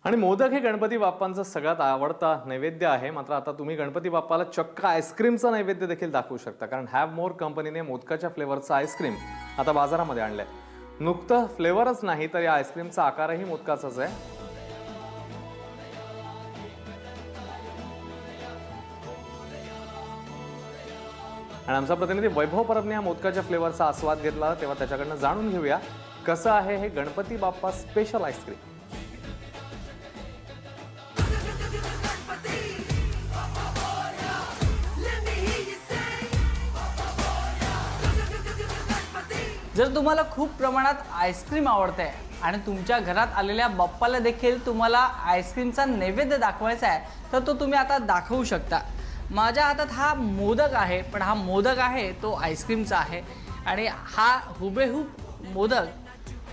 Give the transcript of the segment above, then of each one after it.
आणि मोदक हे गणपती बाप्पांचा सगळ्यात आवडता नैवेद्य आहे। मात्र आता तुम्ही गणपती बाप्पाला चक्क आईस्क्रीमचा नैवेद्य देखील दाखवू शकता, कारण हॅव मोर कंपनीने मोदकाच्या फ्लेवरचा आईस्क्रीम आता बाजारामध्ये आणलंय। नुकतं फ्लेवरच नाही तर या आईस्क्रीमचा आकारही मोदकाचाच आहे। आणि आमचा प्रतिनिधी वैभव परबने या मोदकाच्या फ्लेवरचा आस्वाद घेतला, तेव्हा त्याच्याकडनं जाणून घेऊया कसं आहे हे गणपती बाप्पा स्पेशल आईस्क्रीम। जर तुम्हाला खूप प्रमाणात आईस्क्रीम आवडते आणि तुमच्या घरात आलेल्या बाप्पाला देखील तुम्हाला आईस्क्रीमचा नैवेद्य दाखवायचा आहे, तर तो तुम्ही आता दाखवू शकता। माझ्या हातात हा मोदक आहे, पण हा मोदक आहे तो आईस्क्रीमचा आहे आणि हा हुबेहूब मोदक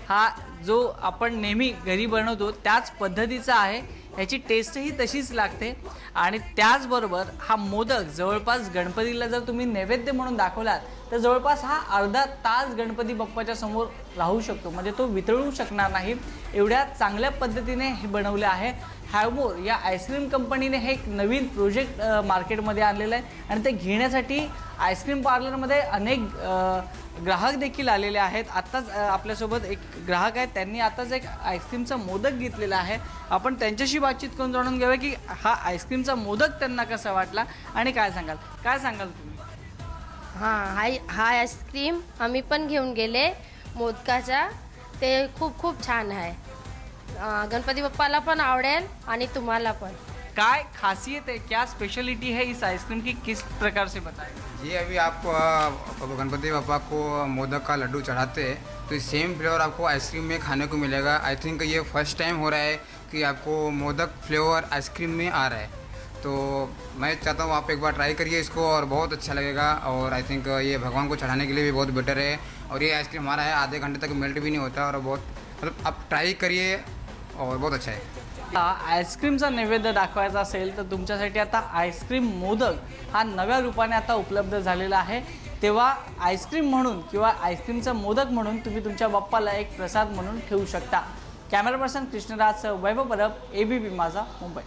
हा जो आपण नेहमी घरी बनवतो त्याच पद्धतीचा आहे। याची टेस्टही तशीच लागते आणि त्याचबरोबर हा मोदक जवळपास गणपतीला जर तुम्ही नैवेद्य म्हणून दाखवलात तर जवळपास हा अर्धा तास गणपती बाप्पाच्या समोर राहू शकतो, म्हणजे तो वितळू शकणार नाही। एवढ्या चांगल्या पद्धतीने हे बनवले आहे। हॅवमोर या आईस्क्रीम कंपनीने हे एक नवीन प्रोजेक्ट मार्केटमध्ये आणलेलं आहे आणि ते घेण्यासाठी आईस्क्रीम पार्लरमध्ये अनेक ग्राहक देखील आलेले आहेत। आत्ताच आपल्यासोबत एक ग्राहक आहेत, त्यांनी आताच एक आईस्क्रीमचा मोदक घेतलेला आहे। आपण त्यांच्याशी बातचीत करून जाणून घेऊया की हा आईस्क्रीमचा मोदक त्यांना कसा वाटला आणि काय सांगाल तुम्ही? हा आईस्क्रीम आम्ही पण घेऊन गेले मोदकाचा, ते खूप छान आहे। गणपती बाप्पाला पण आवडेल आणि तुम्हाला पण। काय खासियत है, क्या स्पेशलिटी है इस आइसक्रीम की, किस प्रकार से बताएं? जी अभी आप गणपति बापा को मोदक का लड्डू चढ़ाते हैं तो सेम फ्लेवर आपको आइसक्रीम में खाने को मिलेगा। आई थिंक ये फर्स्ट टाइम हो रहा है कि आपको मोदक फ्लेवर आइसक्रीम में आ रहा है, तो मैं चाहता हूँ आप एक बार ट्राई करिए इसको और बहुत अच्छा लगेगा। और आई थिंक ये भगवान को चढ़ाने के लिए भी बहुत बेटर है और ये आइसक्रीम हमारा है आधे घंटे तक मेल्ट भी नहीं होता और बहुत मतलब आप ट्राई करिए और बहुत अच्छा है। आईस्क्रीमचा नैवेद्य दाखवायचा असेल तर तुमच्यासाठी आता आईस्क्रीम मोदक हा नव्या रूपाने आता उपलब्ध झालेला आहे। तेव्हा आईस्क्रीम म्हणून किंवा आईस्क्रीमचा मोदक म्हणून तुम्ही तुमच्या बाप्पाला एक प्रसाद म्हणून ठेवू शकता। कॅमेरा पर्सन कृष्णराज वैभव परब, ABP माझा, मुंबई।